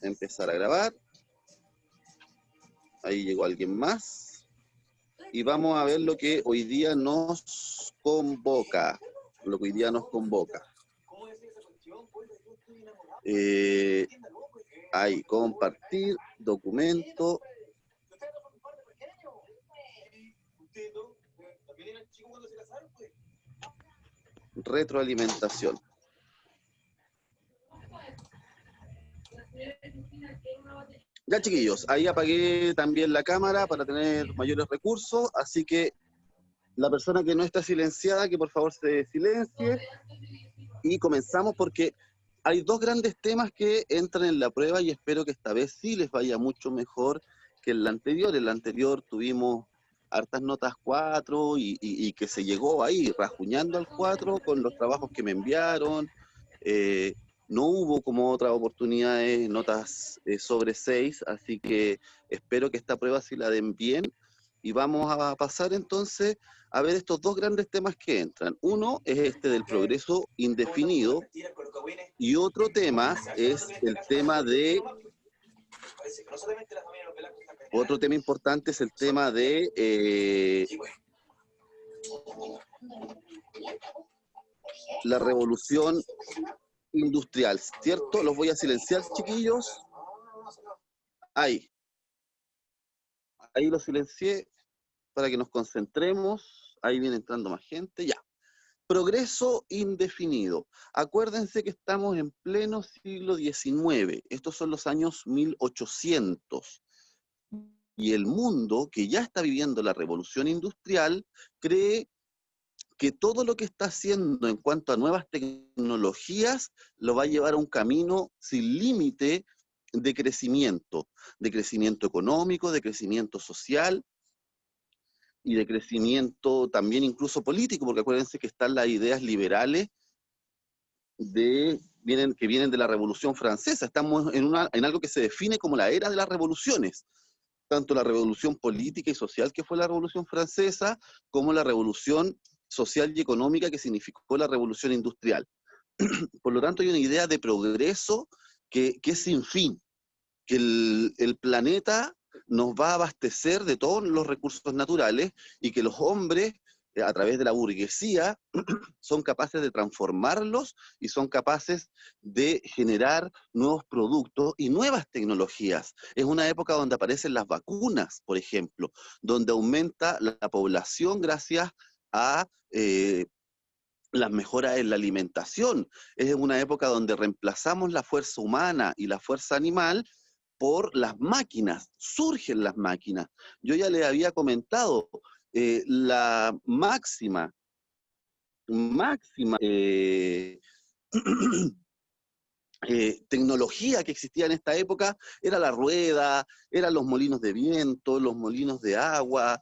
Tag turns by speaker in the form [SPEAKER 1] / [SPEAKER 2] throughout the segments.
[SPEAKER 1] empezar a grabar. Ahí llegó alguien más. Y vamos a ver lo que hoy día nos convoca. Lo que hoy día nos convoca. Ahí, compartir, documento. Retroalimentación. Ya, chiquillos, ahí apagué también la cámara para tener mayores recursos, así que la persona que no está silenciada, que por favor se silencie, y comenzamos porque hay dos grandes temas que entran en la prueba y espero que esta vez sí les vaya mucho mejor que en la anterior. En la anterior tuvimos hartas notas 4 y que se llegó ahí, rajuñando al 4 con los trabajos que me enviaron. No hubo como otras oportunidades notas sobre 6, así que espero que esta prueba sí la den bien. Y vamos a pasar entonces a ver estos dos grandes temas que entran. Uno es este del progreso indefinido y otro tema es el tema de... Otro tema importante es el tema de la revolución industrial, ¿cierto? Los voy a silenciar, chiquillos. Ahí los silencié para que nos concentremos. Ahí viene entrando más gente, ya. Progreso indefinido. Acuérdense que estamos en pleno siglo XIX. Estos son los años 1800. Y el mundo, que ya está viviendo la revolución industrial, cree que todo lo que está haciendo en cuanto a nuevas tecnologías lo va a llevar a un camino sin límite de crecimiento económico, de crecimiento social y de crecimiento también incluso político, porque acuérdense que están las ideas liberales que vienen de la Revolución Francesa. Estamos en algo que se define como la era de las revoluciones, tanto la revolución política y social que fue la Revolución Francesa, como la revolución social y económica que significó la Revolución Industrial. Por lo tanto, hay una idea de progreso que es sin fin, que el planeta nos va a abastecer de todos los recursos naturales y que los hombres, a través de la burguesía, son capaces de transformarlos y son capaces de generar nuevos productos y nuevas tecnologías. Es una época donde aparecen las vacunas, por ejemplo, donde aumenta la población gracias a las mejoras en la alimentación. Es una época donde reemplazamos la fuerza humana y la fuerza animal por las máquinas, surgen las máquinas. Yo ya les había comentado, la máxima tecnología que existía en esta época era la rueda, eran los molinos de viento, los molinos de agua,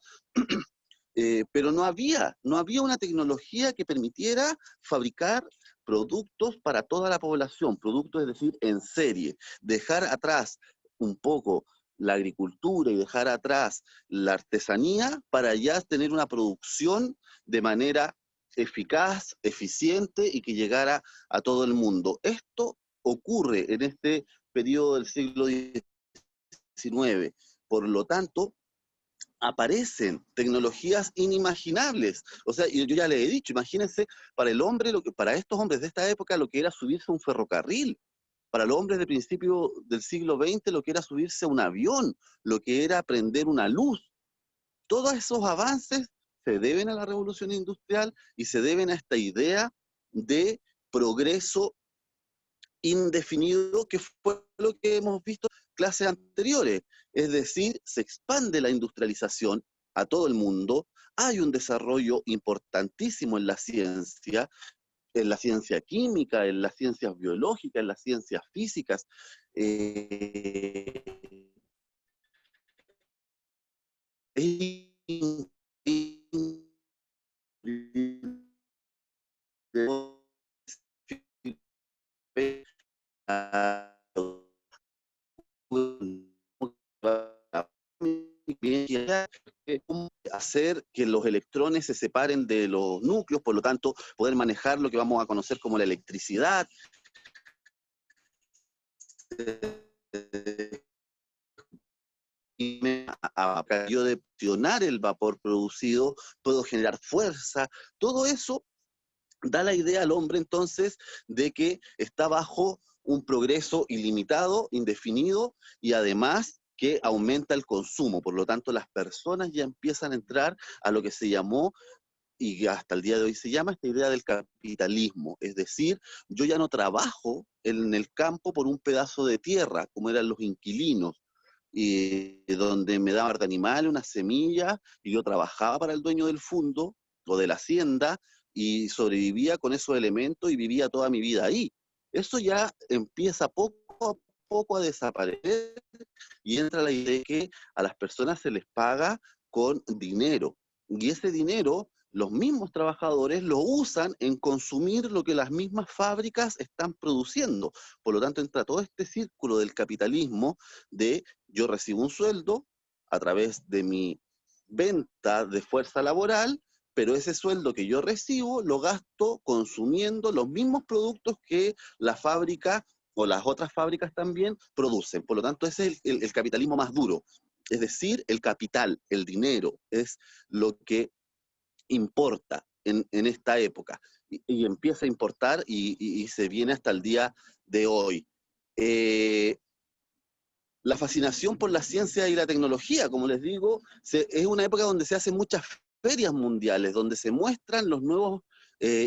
[SPEAKER 1] pero no había una tecnología que permitiera fabricar productos para toda la población, productos, es decir, en serie, dejar atrás un poco la agricultura y dejar atrás la artesanía para ya tener una producción de manera eficaz, eficiente y que llegara a todo el mundo. Esto ocurre en este periodo del siglo XIX. Por lo tanto, aparecen tecnologías inimaginables. O sea, yo ya le he dicho, imagínense, para estos hombres de esta época, lo que era subirse a un ferrocarril, para los hombres de principio del siglo XX, lo que era subirse a un avión, lo que era prender una luz. Todos esos avances se deben a la revolución industrial y se deben a esta idea de progreso indefinido, que fue lo que hemos visto en clases anteriores. Es decir, se expande la industrialización a todo el mundo, hay un desarrollo importantísimo en la ciencia química, en las ciencias biológicas, en las ciencias físicas. Hacer que los electrones se separen de los núcleos, por lo tanto, poder manejar lo que vamos a conocer como la electricidad, yo de presionar el vapor producido, puedo generar fuerza, todo eso da la idea al hombre entonces de que está bajo un progreso ilimitado, indefinido y además que aumenta el consumo. Por lo tanto, las personas ya empiezan a entrar a lo que se llamó y hasta el día de hoy se llama esta idea del capitalismo. Es decir, yo ya no trabajo en el campo por un pedazo de tierra, como eran los inquilinos, y donde me daban de animales, una semilla, y yo trabajaba para el dueño del fondo o de la hacienda, y sobrevivía con esos elementos y vivía toda mi vida ahí. Eso ya empieza poco a poco a desaparecer y entra la idea de que a las personas se les paga con dinero. Y ese dinero, los mismos trabajadores lo usan en consumir lo que las mismas fábricas están produciendo. Por lo tanto, entra todo este círculo del capitalismo de yo recibo un sueldo a través de mi venta de fuerza laboral, pero ese sueldo que yo recibo lo gasto consumiendo los mismos productos que la fábrica o las otras fábricas también producen. Por lo tanto, ese es el capitalismo más duro. Es decir, el capital, el dinero, es lo que importa en esta época. Y empieza a importar y se viene hasta el día de hoy. Eh, la fascinación por la ciencia y la tecnología, como les digo, es una época donde se hacen muchas ferias mundiales, donde se muestran los nuevos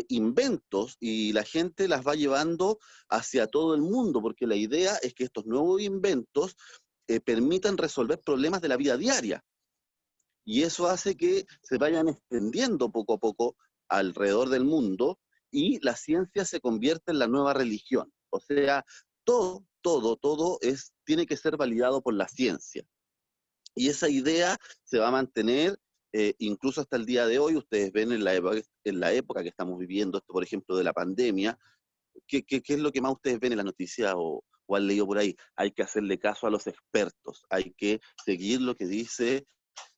[SPEAKER 1] inventos y la gente las va llevando hacia todo el mundo, porque la idea es que estos nuevos inventos permitan resolver problemas de la vida diaria. Y eso hace que se vayan extendiendo poco a poco alrededor del mundo y la ciencia se convierte en la nueva religión. O sea, todo tiene que ser validado por la ciencia. Y esa idea se va a mantener incluso hasta el día de hoy. Ustedes ven en la época que estamos viviendo, esto por ejemplo de la pandemia, ¿qué es lo que más ustedes ven en la noticia o han leído por ahí? Hay que hacerle caso a los expertos, hay que seguir lo que dice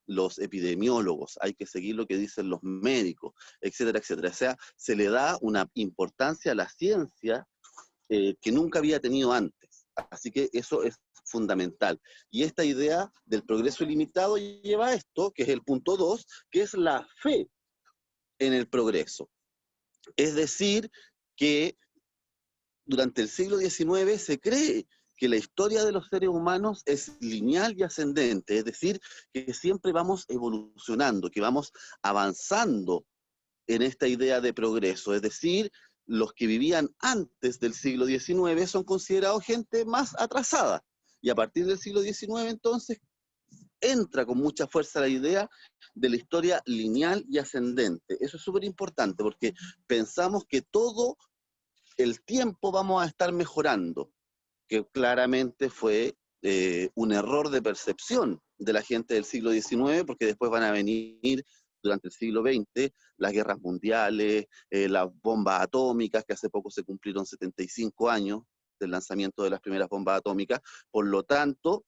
[SPEAKER 1] los epidemiólogos, hay que seguir lo que dicen los médicos, etcétera, etcétera. O sea, se le da una importancia a la ciencia que nunca había tenido antes. Así que eso es fundamental. Y esta idea del progreso ilimitado lleva a esto, que es el punto 2, que es la fe en el progreso. Es decir, que durante el siglo XIX se cree que la historia de los seres humanos es lineal y ascendente, es decir, que siempre vamos evolucionando, que vamos avanzando en esta idea de progreso, es decir, los que vivían antes del siglo XIX son considerados gente más atrasada, y a partir del siglo XIX entonces entra con mucha fuerza la idea de la historia lineal y ascendente. Eso es súper importante porque pensamos que todo el tiempo vamos a estar mejorando, que claramente fue un error de percepción de la gente del siglo XIX, porque después van a venir durante el siglo XX las guerras mundiales, las bombas atómicas, que hace poco se cumplieron 75 años del lanzamiento de las primeras bombas atómicas. Por lo tanto,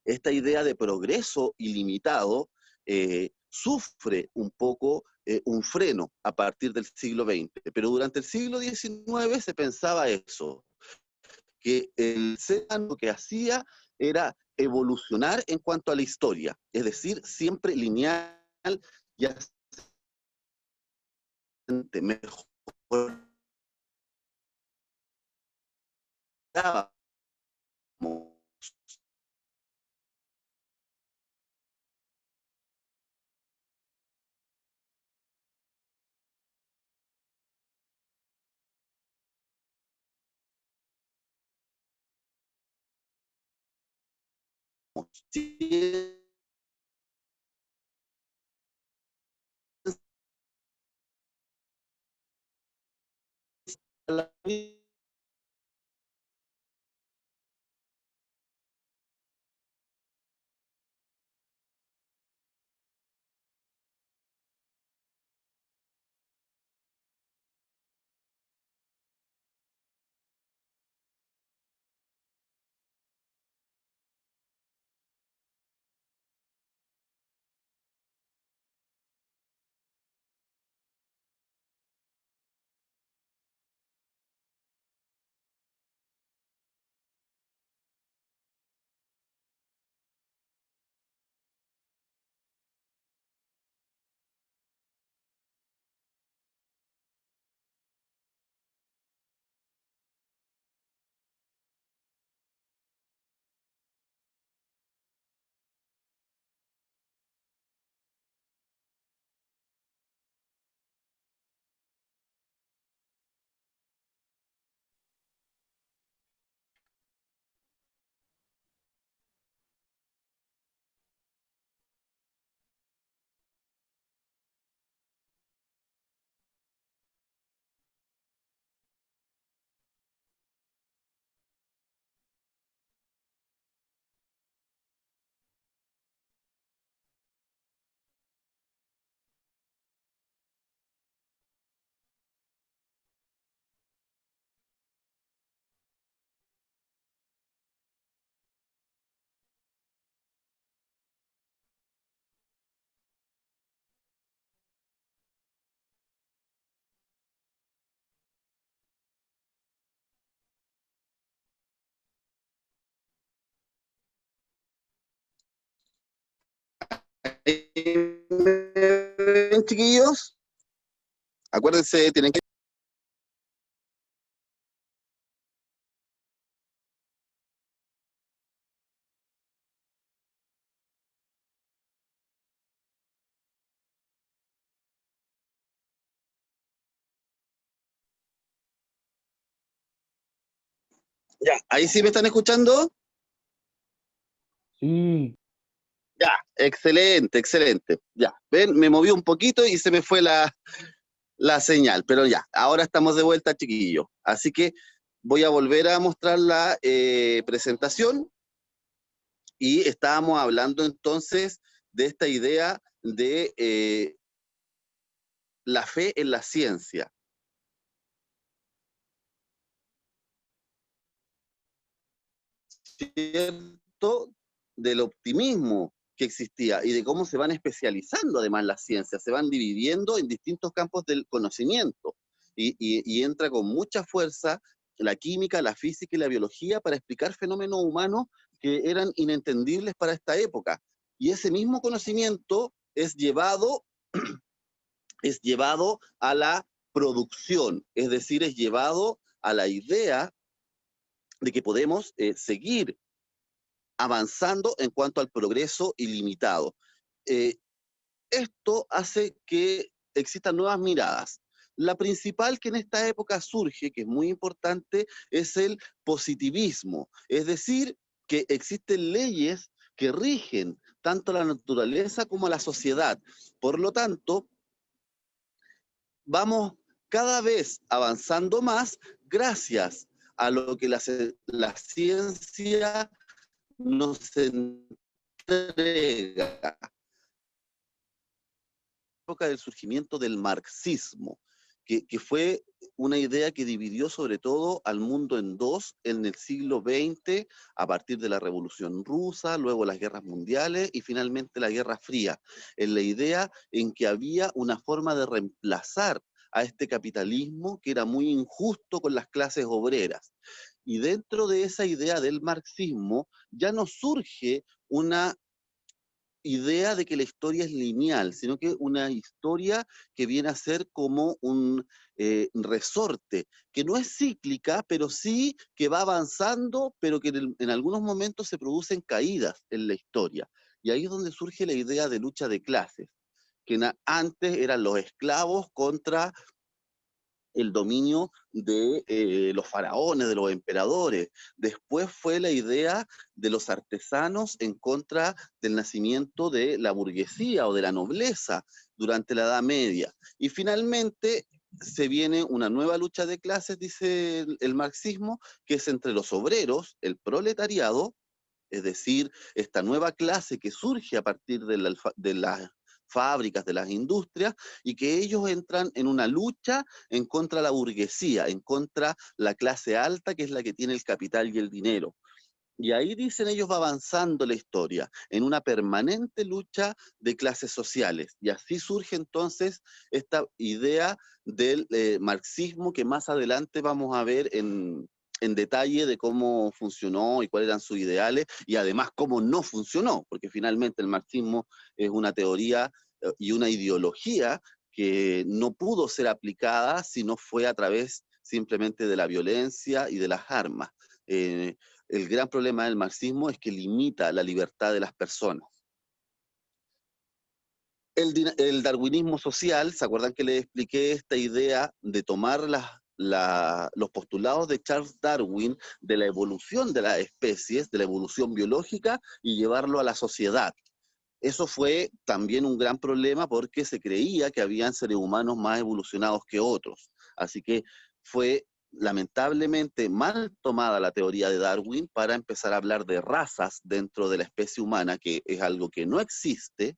[SPEAKER 1] esta idea de progreso ilimitado sufre un poco un freno a partir del siglo XX, pero durante el siglo XIX se pensaba eso, que el ser humano lo que hacía era evolucionar en cuanto a la historia, es decir, siempre lineal y ascendente, mejorábamos la vida bien, chiquillos? Acuérdense, tienen que... Ya, ¿ahí sí me están escuchando?
[SPEAKER 2] Sí.
[SPEAKER 1] Ya, excelente, excelente. Ya, ven, me moví un poquito y se me fue la señal, pero ya, ahora estamos de vuelta, chiquillos. Así que voy a volver a mostrar la presentación y estábamos hablando entonces de esta idea de la fe en la ciencia, ¿cierto? Del optimismo que existía y de cómo se van especializando además las ciencias, se van dividiendo en distintos campos del conocimiento y entra con mucha fuerza la química, la física y la biología para explicar fenómenos humanos que eran inentendibles para esta época. Y ese mismo conocimiento es llevado a la producción, es decir, es llevado a la idea de que podemos seguir avanzando en cuanto al progreso ilimitado. Eh, Esto hace que existan nuevas miradas. La principal que en esta época surge, que es muy importante, es el positivismo, es decir, que existen leyes que rigen tanto a la naturaleza como a la sociedad. Por lo tanto, vamos cada vez avanzando más gracias a lo que la ciencia nos entrega. Época del surgimiento del marxismo, que fue una idea que dividió sobre todo al mundo en dos en el siglo XX, a partir de la Revolución Rusa, luego las guerras mundiales y finalmente la Guerra Fría, en la idea en que había una forma de reemplazar a este capitalismo que era muy injusto con las clases obreras. Y dentro de esa idea del marxismo ya no surge una idea de que la historia es lineal, sino que una historia que viene a ser como un resorte, que no es cíclica, pero sí que va avanzando, pero que en algunos momentos se producen caídas en la historia. Y ahí es donde surge la idea de lucha de clases, que antes eran los esclavos contra el dominio de los faraones, de los emperadores. Después fue la idea de los artesanos en contra del nacimiento de la burguesía o de la nobleza durante la Edad Media. Y finalmente se viene una nueva lucha de clases, dice el marxismo, que es entre los obreros, el proletariado, es decir, esta nueva clase que surge a partir de las fábricas, de las industrias, y que ellos entran en una lucha en contra de la burguesía, en contra de la clase alta, que es la que tiene el capital y el dinero. Y ahí dicen ellos va avanzando la historia, en una permanente lucha de clases sociales. Y así surge entonces esta idea del marxismo que más adelante vamos a ver en detalle de cómo funcionó y cuáles eran sus ideales y además cómo no funcionó, porque finalmente el marxismo es una teoría y una ideología que no pudo ser aplicada si no fue a través simplemente de la violencia y de las armas. El gran problema del marxismo es que limita la libertad de las personas. El darwinismo social, ¿se acuerdan que les expliqué esta idea de tomar los postulados de Charles Darwin de la evolución de las especies, de la evolución biológica, y llevarlo a la sociedad? Eso fue también un gran problema porque se creía que habían seres humanos más evolucionados que otros. Así que fue lamentablemente mal tomada la teoría de Darwin para empezar a hablar de razas dentro de la especie humana, que es algo que no existe,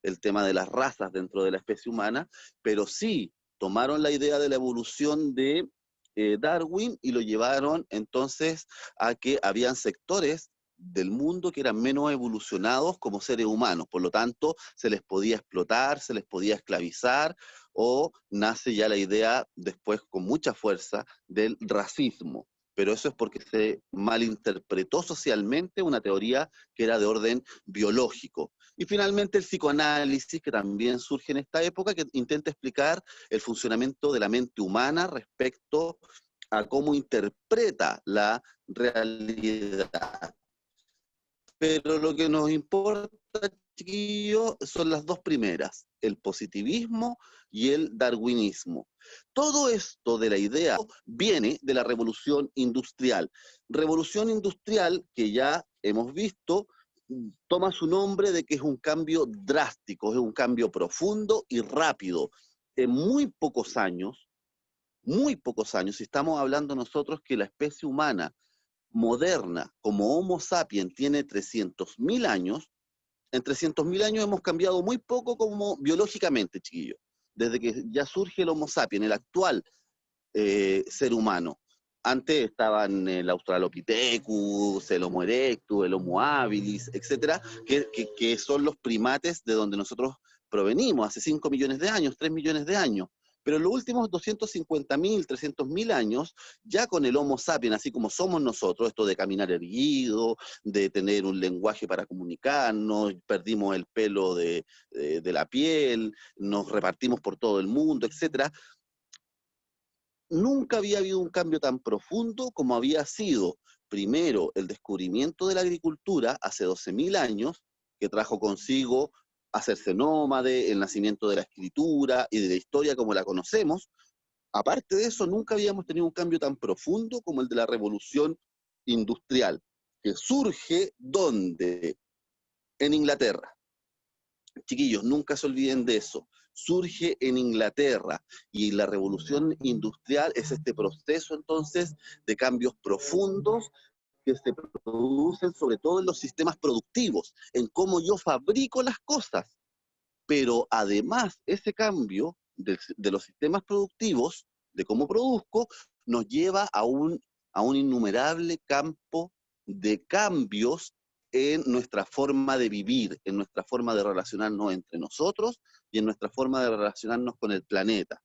[SPEAKER 1] el tema de las razas dentro de la especie humana, pero sí tomaron la idea de la evolución de Darwin y lo llevaron entonces a que habían sectores del mundo que eran menos evolucionados como seres humanos, por lo tanto se les podía explotar, se les podía esclavizar, o nace ya la idea después con mucha fuerza del racismo. Pero eso es porque se malinterpretó socialmente una teoría que era de orden biológico. Y finalmente el psicoanálisis, que también surge en esta época, que intenta explicar el funcionamiento de la mente humana respecto a cómo interpreta la realidad. Pero lo que nos importa, chiquillos, son las dos primeras, el positivismo y el darwinismo. Todo esto de la idea viene de la revolución industrial. Revolución industrial que ya hemos visto toma su nombre de que es un cambio drástico, es un cambio profundo y rápido. En muy pocos años, y estamos hablando nosotros que la especie humana moderna, como Homo sapiens, tiene 300.000 años, en 300.000 años hemos cambiado muy poco como biológicamente, chiquillos. Desde que ya surge el Homo sapiens, el actual ser humano. Antes estaban el Australopithecus, el Homo erectus, el Homo habilis, etcétera, que son los primates de donde nosotros provenimos, hace 5 millones de años, 3 millones de años. Pero en los últimos 250.000, 300.000 años, ya con el Homo sapiens, así como somos nosotros, esto de caminar erguido, de tener un lenguaje para comunicarnos, perdimos el pelo de la piel, nos repartimos por todo el mundo, etcétera. Nunca había habido un cambio tan profundo como había sido, primero, el descubrimiento de la agricultura hace 12.000 años, que trajo consigo hacerse nómade, el nacimiento de la escritura y de la historia como la conocemos. Aparte de eso, nunca habíamos tenido un cambio tan profundo como el de la revolución industrial, que surge ¿dónde? En Inglaterra. Chiquillos, nunca se olviden de eso. Surge en Inglaterra y la revolución industrial es este proceso entonces de cambios profundos que se producen sobre todo en los sistemas productivos, en cómo yo fabrico las cosas. Pero además ese cambio de los sistemas productivos, de cómo produzco, nos lleva a un innumerable campo de cambios en nuestra forma de vivir, en nuestra forma de relacionarnos entre nosotros y en nuestra forma de relacionarnos con el planeta.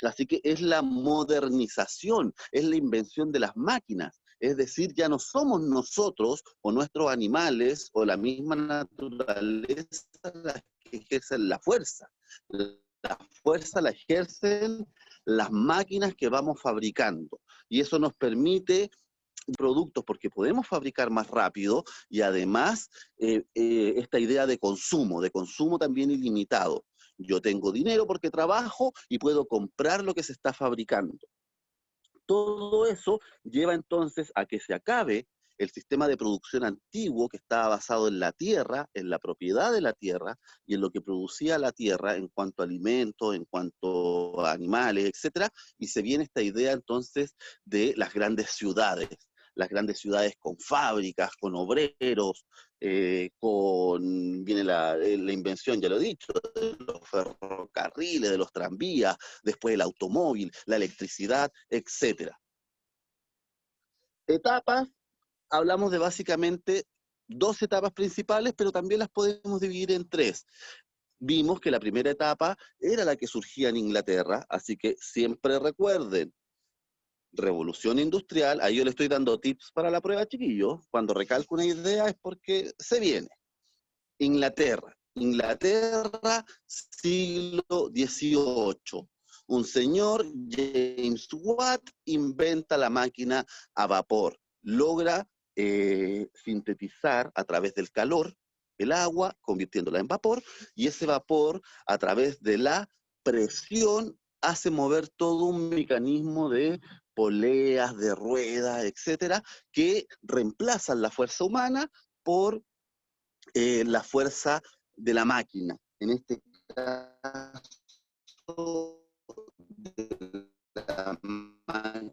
[SPEAKER 1] Así que es la modernización, es la invención de las máquinas. Es decir, ya no somos nosotros o nuestros animales o la misma naturaleza las que ejercen la fuerza. La fuerza la ejercen las máquinas que vamos fabricando. Y eso nos permite productos porque podemos fabricar más rápido y además esta idea de consumo también ilimitado. Yo tengo dinero porque trabajo y puedo comprar lo que se está fabricando. Todo eso lleva entonces a que se acabe el sistema de producción antiguo que estaba basado en la tierra, en la propiedad de la tierra y en lo que producía la tierra en cuanto a alimentos, en cuanto a animales, etcétera, y se viene esta idea entonces de las grandes ciudades con fábricas, con obreros, viene la invención, ya lo he dicho, de los ferrocarriles, de los tranvías, después el automóvil, la electricidad, etcétera. Etapas, hablamos de básicamente dos etapas principales, pero también las podemos dividir en tres. Vimos que la primera etapa era la que surgía en Inglaterra, así que siempre recuerden, revolución industrial, ahí yo le estoy dando tips para la prueba, chiquillos, cuando recalco una idea es porque se viene. Inglaterra, siglo XVIII. Un señor, James Watt, inventa la máquina a vapor. Logra sintetizar a través del calor el agua, convirtiéndola en vapor, y ese vapor, a través de la presión, hace mover todo un mecanismo de poleas, de ruedas, etcétera, que reemplazan la fuerza humana por la fuerza de la máquina. En este caso, de la máquina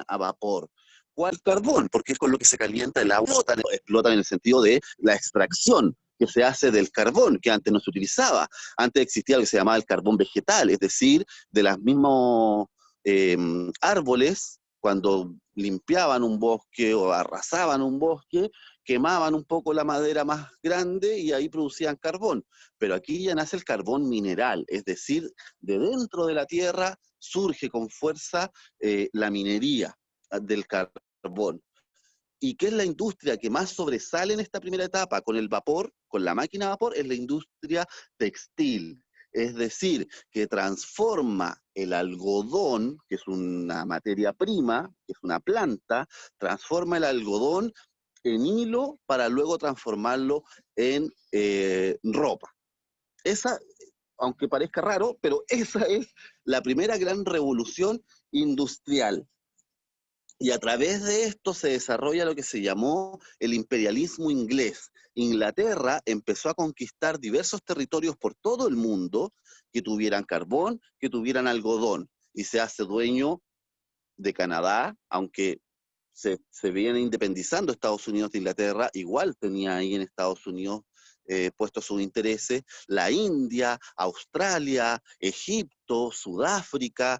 [SPEAKER 1] a vapor. ¿Cuál carbón? Porque es con lo que se calienta el agua. Explotan en el sentido de la extracción que se hace del carbón, que antes no se utilizaba. Antes existía lo que se llamaba el carbón vegetal, es decir, de los mismos árboles, cuando limpiaban un bosque o arrasaban un bosque, quemaban un poco la madera más grande y ahí producían carbón. Pero aquí ya nace el carbón mineral, es decir, de dentro de la tierra surge con fuerza la minería del carbón. ¿Y qué es la industria que más sobresale en esta primera etapa con el vapor, con la máquina a vapor? Es la industria textil. Es decir, que transforma el algodón, que es una materia prima, que es una planta, transforma el algodón en hilo para luego transformarlo en ropa. Esa, aunque parezca raro, pero esa es la primera gran revolución industrial. Y a través de esto se desarrolla lo que se llamó el imperialismo inglés. Inglaterra empezó a conquistar diversos territorios por todo el mundo que tuvieran carbón, que tuvieran algodón, y se hace dueño de Canadá, aunque se viene independizando Estados Unidos de Inglaterra, igual tenía ahí en Estados Unidos puestos sus intereses, la India, Australia, Egipto, Sudáfrica,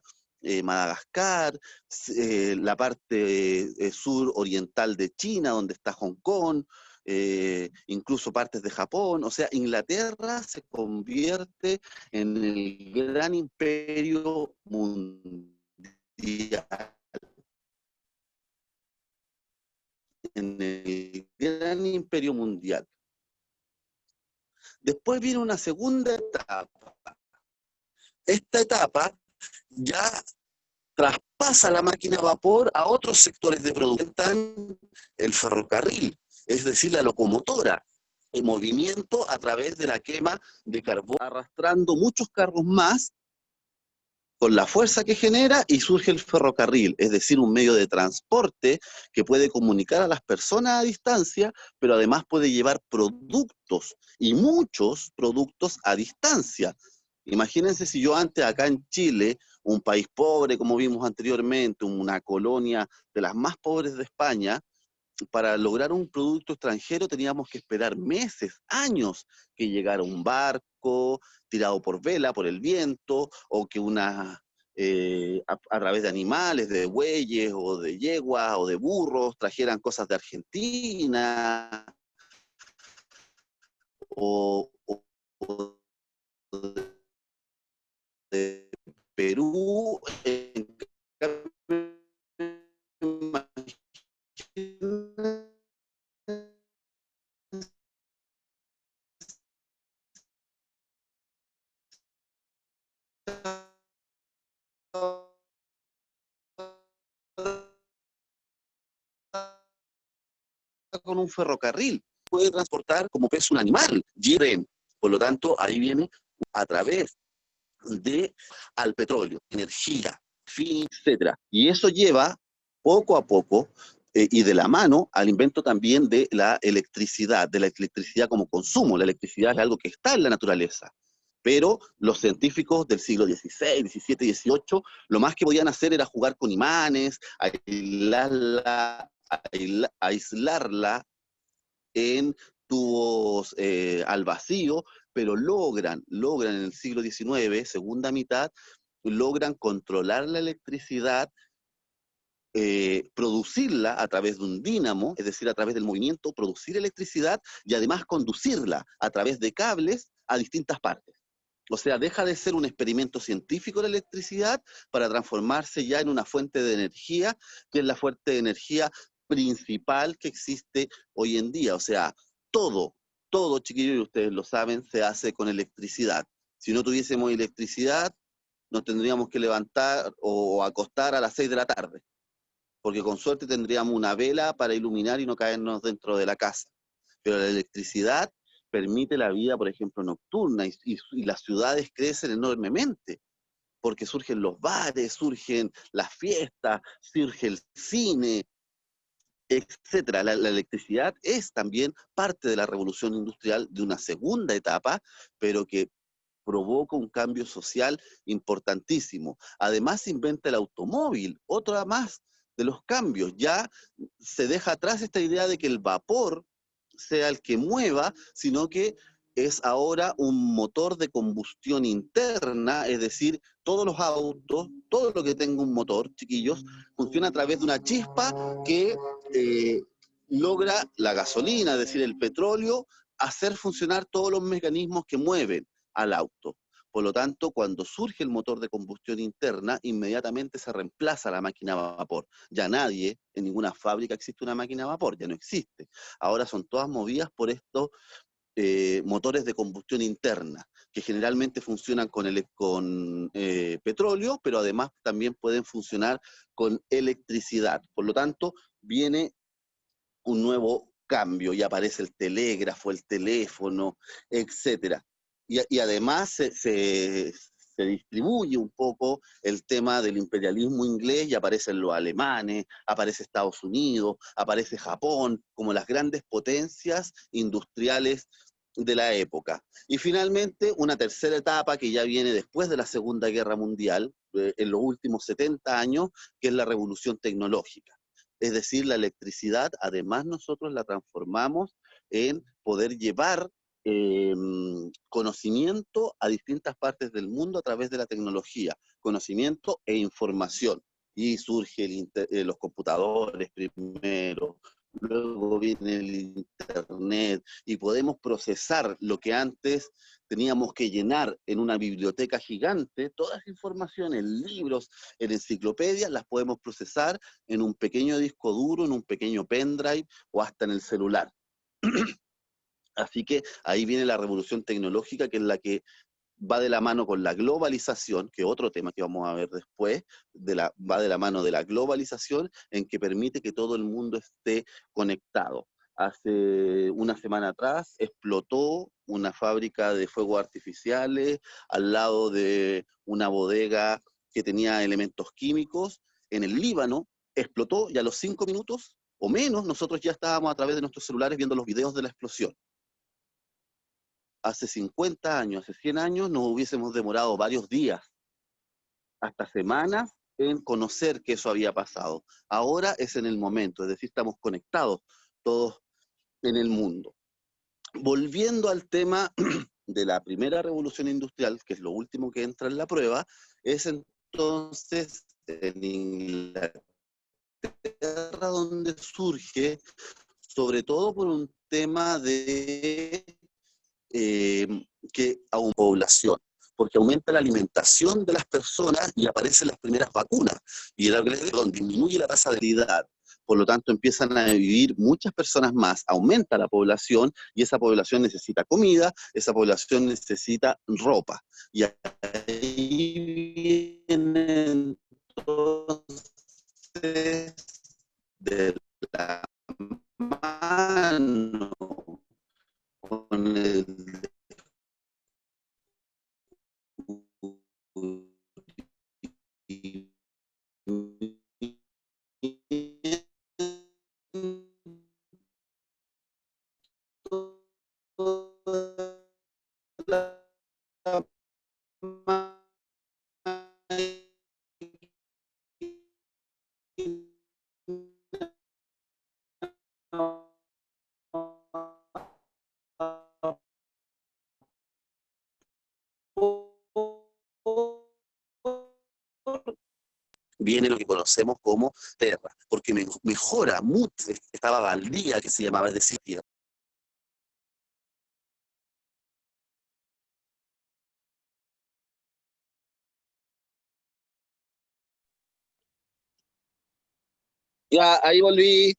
[SPEAKER 1] Madagascar, la parte sur oriental de China, donde está Hong Kong, incluso partes de Japón. O sea, Inglaterra se convierte en el gran imperio mundial, en el gran imperio mundial. Después viene una segunda etapa. Esta etapa ya traspasa la máquina a vapor a otros sectores de producción, el ferrocarril, es decir, la locomotora, el movimiento a través de la quema de carbón, arrastrando muchos carros más con la fuerza que genera, y surge el ferrocarril, es decir, un medio de transporte que puede comunicar a las personas a distancia, pero además puede llevar productos, y muchos productos a distancia. Imagínense si yo antes acá en Chile, un país pobre como vimos anteriormente, una colonia de las más pobres de España, para lograr un producto extranjero teníamos que esperar meses, años, que llegara un barco tirado por vela, por el viento, o que a través de animales, de bueyes, o de yeguas, o de burros, trajeran cosas de Argentina, o de Perú. Con un ferrocarril, puede transportar como peso un animal, lleven. Por lo tanto, ahí viene a través de al petróleo, energía, fin, etcétera. Y eso lleva poco a poco y de la mano al invento también de la electricidad como consumo. La electricidad es algo que está en la naturaleza, pero los científicos del siglo XVI, XVII, XVIII, lo más que podían hacer era jugar con imanes, aislarla en tubos al vacío, pero logran en el siglo XIX, segunda mitad, logran controlar la electricidad, producirla a través de un dínamo, es decir, a través del movimiento, producir electricidad y además conducirla a través de cables a distintas partes. O sea, deja de ser un experimento científico la electricidad para transformarse ya en una fuente de energía, que es la fuente de energía principal que existe hoy en día. O sea, todo, todo, chiquillos, y ustedes lo saben, se hace con electricidad. Si no tuviésemos electricidad, nos tendríamos que levantar o acostar a las 6 de la tarde, porque con suerte tendríamos una vela para iluminar y no caernos dentro de la casa. Pero la electricidad permite la vida, por ejemplo, nocturna, y las ciudades crecen enormemente, porque surgen los bares, surgen las fiestas, surge el cine, etcétera. La electricidad es también parte de la revolución industrial de una segunda etapa, pero que provoca un cambio social importantísimo. Además se inventa el automóvil, otra más de los cambios. Ya se deja atrás esta idea de que el vapor sea el que mueva, sino que es ahora un motor de combustión interna, es decir, todos los autos, todo lo que tenga un motor, chiquillos, funciona a través de una chispa que eh, logra la gasolina, es decir, el petróleo, hacer funcionar todos los mecanismos que mueven al auto. Por lo tanto, cuando surge el motor de combustión interna, inmediatamente se reemplaza la máquina a vapor. Ya nadie, en ninguna fábrica existe una máquina a vapor, ya no existe. Ahora son todas movidas por estos motores de combustión interna, que generalmente funcionan con petróleo, pero además también pueden funcionar con electricidad. Por lo tanto, viene un nuevo cambio y aparece el telégrafo, el teléfono, etcétera. Y además se distribuye un poco el tema del imperialismo inglés y aparecen los alemanes, aparece Estados Unidos, aparece Japón, como las grandes potencias industriales de la época. Y finalmente, una tercera etapa que ya viene después de la Segunda Guerra Mundial, en los últimos 70 años, que es la revolución tecnológica. Es decir, la electricidad, además nosotros la transformamos en poder llevar conocimiento a distintas partes del mundo a través de la tecnología, conocimiento e información. Y surge los computadores primero, luego viene el internet, y podemos procesar lo que antes teníamos que llenar en una biblioteca gigante, todas las informaciones, libros, en enciclopedias, las podemos procesar en un pequeño disco duro, en un pequeño pendrive o hasta en el celular. Así que ahí viene la revolución tecnológica, que es la que va de la mano con la globalización, que es otro tema que vamos a ver después, va de la mano de la globalización, en que permite que todo el mundo esté conectado. Hace una semana atrás explotó una fábrica de fuegos artificiales al lado de una bodega que tenía elementos químicos en el Líbano, explotó y a los 5 minutos o menos nosotros ya estábamos a través de nuestros celulares viendo los videos de la explosión. Hace 50 años, hace 100 años, nos hubiésemos demorado varios días, hasta semanas, en conocer que eso había pasado. Ahora es en el momento, es decir, estamos conectados todos en el mundo. Volviendo al tema de la primera revolución industrial, que es lo último que entra en la prueba, es entonces en Inglaterra donde surge, sobre todo por un tema de que a una población, porque aumenta la alimentación de las personas y aparecen las primeras vacunas, y el alrededor disminuye la tasa de edad. Por lo tanto, empiezan a vivir muchas personas más, aumenta la población y esa población necesita comida, esa población necesita ropa. Y ahí viene entonces de la mano con el viene lo que conocemos como terra, porque mejora mucho, estaba baldía que se llamaba, es decir, tierra. Ya, ahí volví.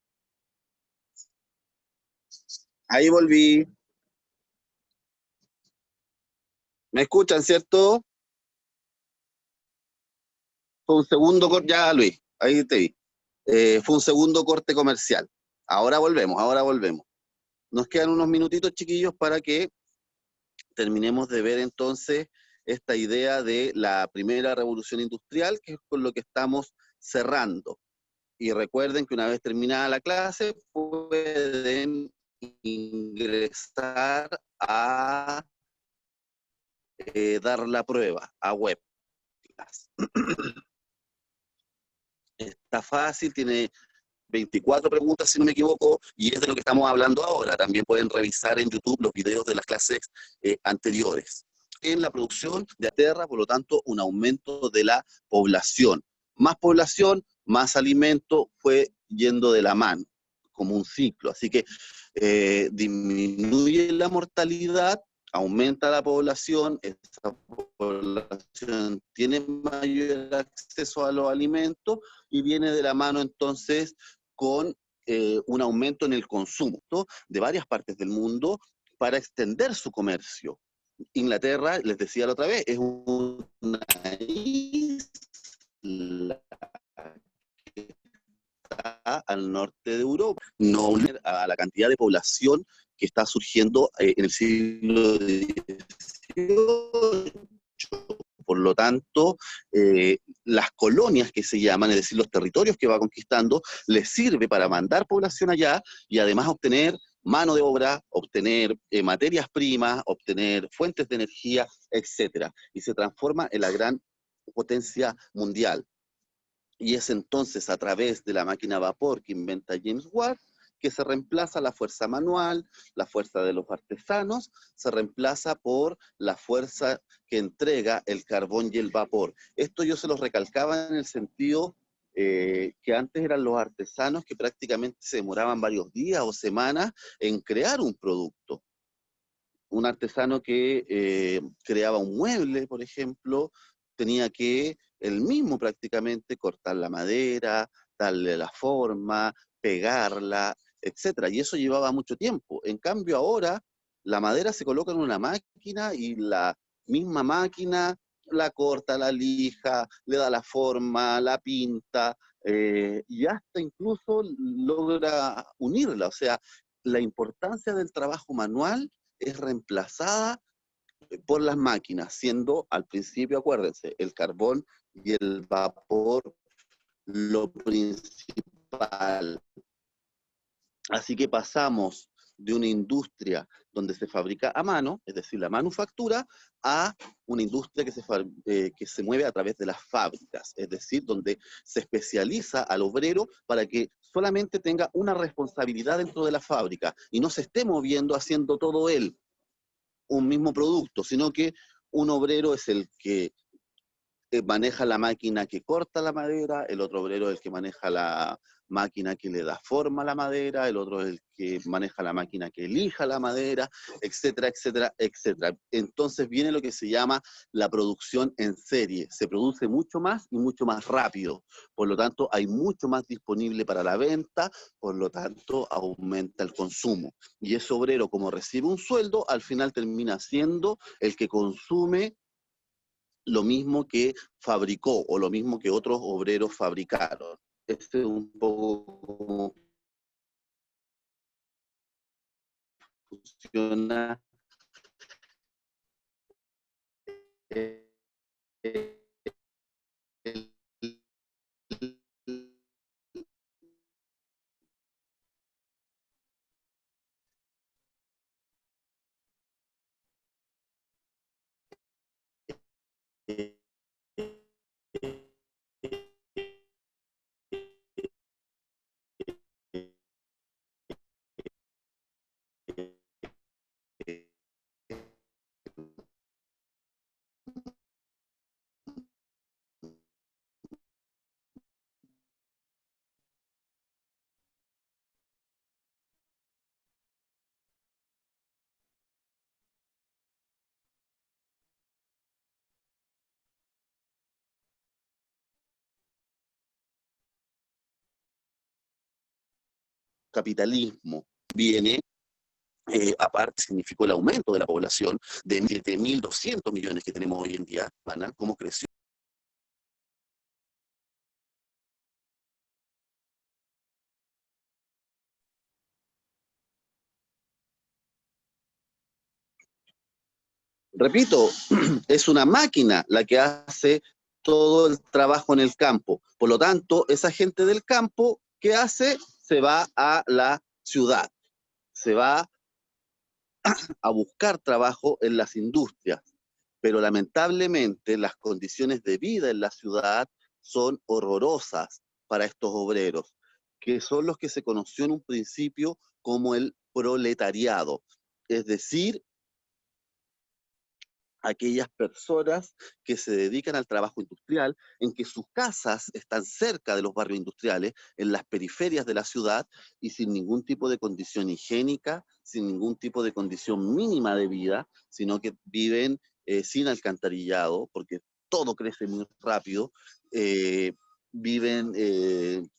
[SPEAKER 1] ¿Me escuchan, cierto? Fue un segundo corte, ya Luis, ahí te vi. Fue un segundo corte comercial. Ahora volvemos, ahora volvemos. Nos quedan unos minutitos, chiquillos, para que terminemos de ver entonces esta idea de la primera revolución industrial, que es con lo que estamos cerrando. Y recuerden que una vez terminada la clase, pueden ingresar a dar la prueba a web. Está fácil, tiene 24 preguntas, si no me equivoco, y es de lo que estamos hablando ahora. También pueden revisar en YouTube los videos de las clases anteriores. En la producción de tierra, por lo tanto, un aumento de la población. Más población, más alimento fue yendo de la mano, como un ciclo. Así que disminuye la mortalidad, aumenta la población, esa población tiene mayor acceso a los alimentos y viene de la mano entonces con un aumento en el consumo, ¿no?, de varias partes del mundo para extender su comercio. Inglaterra, les decía la otra vez, es una isla al norte de Europa, no a la cantidad de población que está surgiendo en el siglo XVIII. Por lo tanto, las colonias que se llaman, es decir, los territorios que va conquistando, les sirve para mandar población allá y además obtener mano de obra, obtener materias primas, obtener fuentes de energía, etcétera, y se transforma en la gran potencia mundial. Y es entonces a través de la máquina a vapor que inventa James Watt que se reemplaza la fuerza manual, la fuerza de los artesanos, se reemplaza por la fuerza que entrega el carbón y el vapor. Esto yo se los recalcaba en el sentido que antes eran los artesanos que prácticamente se demoraban varios días o semanas en crear un producto. Un artesano que creaba un mueble, por ejemplo, tenía que él mismo prácticamente cortar la madera, darle la forma, pegarla, etcétera. Y eso llevaba mucho tiempo. En cambio ahora la madera se coloca en una máquina y la misma máquina la corta, la lija, le da la forma, la pinta, y hasta incluso logra unirla. O sea, la importancia del trabajo manual es reemplazada por las máquinas, siendo al principio, acuérdense, el carbón y el vapor lo principal. Así que pasamos de una industria donde se fabrica a mano, es decir, la manufactura, a una industria que se mueve a través de las fábricas, es decir, donde se especializa al obrero para que solamente tenga una responsabilidad dentro de la fábrica y no se esté moviendo haciendo todo él un mismo producto, sino que un obrero es el que maneja la máquina que corta la madera, el otro obrero es el que maneja la máquina que le da forma a la madera, el otro es el que maneja la máquina que lija la madera, etcétera, etcétera, etcétera. Entonces viene lo que se llama la producción en serie. Se produce mucho más y mucho más rápido. Por lo tanto, hay mucho más disponible para la venta, por lo tanto, aumenta el consumo. Y ese obrero, como recibe un sueldo, al final termina siendo el que consume lo mismo que fabricó o lo mismo que otros obreros fabricaron. Este es un poco cómo funciona el, capitalismo viene, aparte significó el aumento de la población de 7.200 millones que tenemos hoy en día, ¿van? ¿Cómo creció? Repito, es una máquina la que hace todo el trabajo en el campo. Por lo tanto, esa gente del campo, ¿qué hace? Se va a la ciudad, se va a buscar trabajo en las industrias. Pero lamentablemente las condiciones de vida en la ciudad son horrorosas para estos obreros, que son los que se conoció en un principio como el proletariado. Es decir, aquellas personas que se dedican al trabajo industrial, en que sus casas están cerca de los barrios industriales, en las periferias de la ciudad y sin ningún tipo de condición higiénica, sin ningún tipo de condición mínima de vida, sino que viven sin alcantarillado, porque todo crece muy rápido, eh, viven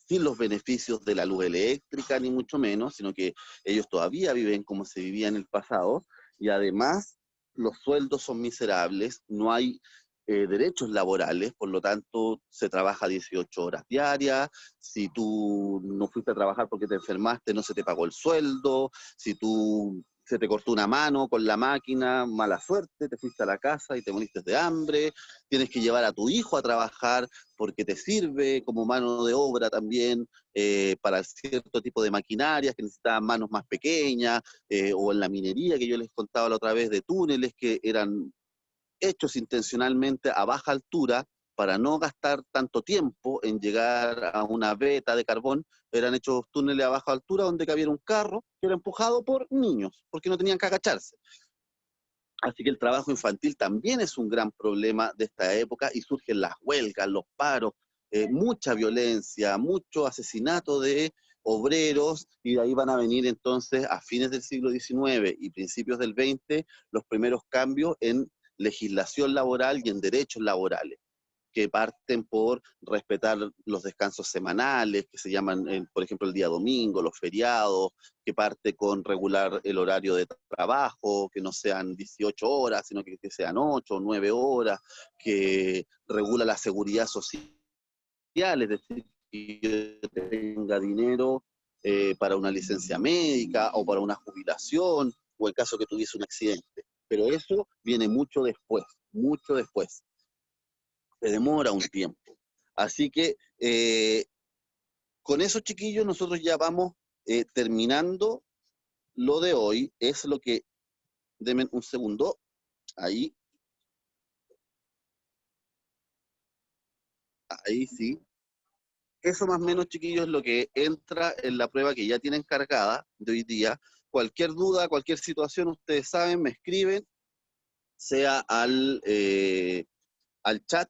[SPEAKER 1] sin los beneficios de la luz eléctrica, ni mucho menos, sino que ellos todavía viven como se vivía en el pasado, y además los sueldos son miserables, no hay derechos laborales, por lo tanto se trabaja 18 horas diarias, si tú no fuiste a trabajar porque te enfermaste no se te pagó el sueldo, si tú se te cortó una mano con la máquina, mala suerte, te fuiste a la casa y te moriste de hambre, tienes que llevar a tu hijo a trabajar porque te sirve como mano de obra también para cierto tipo de maquinarias que necesitaban manos más pequeñas, o en la minería que yo les contaba la otra vez de túneles que eran hechos intencionalmente a baja altura para no gastar tanto tiempo en llegar a una veta de carbón, eran hechos túneles a baja altura donde cabía un carro que era empujado por niños, porque no tenían que agacharse. Así que el trabajo infantil también es un gran problema de esta época y surgen las huelgas, los paros, mucha violencia, mucho asesinato de obreros y de ahí van a venir entonces a fines del siglo XIX y principios del XX los primeros cambios en legislación laboral y en derechos laborales que parten por respetar los descansos semanales, que se llaman, por ejemplo, el día domingo, los feriados, que parte con regular el horario de trabajo, que no sean 18 horas, sino que sean 8 o 9 horas, que regula la seguridad social, es decir, que yo tenga dinero para una licencia médica o para una jubilación, o el caso que tuviese un accidente. Pero eso viene mucho después, mucho después. Se demora un tiempo. Así que con esos chiquillos nosotros ya vamos terminando lo de hoy. Es lo que, denme un segundo, ahí, ahí sí. Eso más o menos, chiquillos, es lo que entra en la prueba que ya tienen cargada de hoy día. Cualquier duda, cualquier situación, ustedes saben, me escriben, sea al chat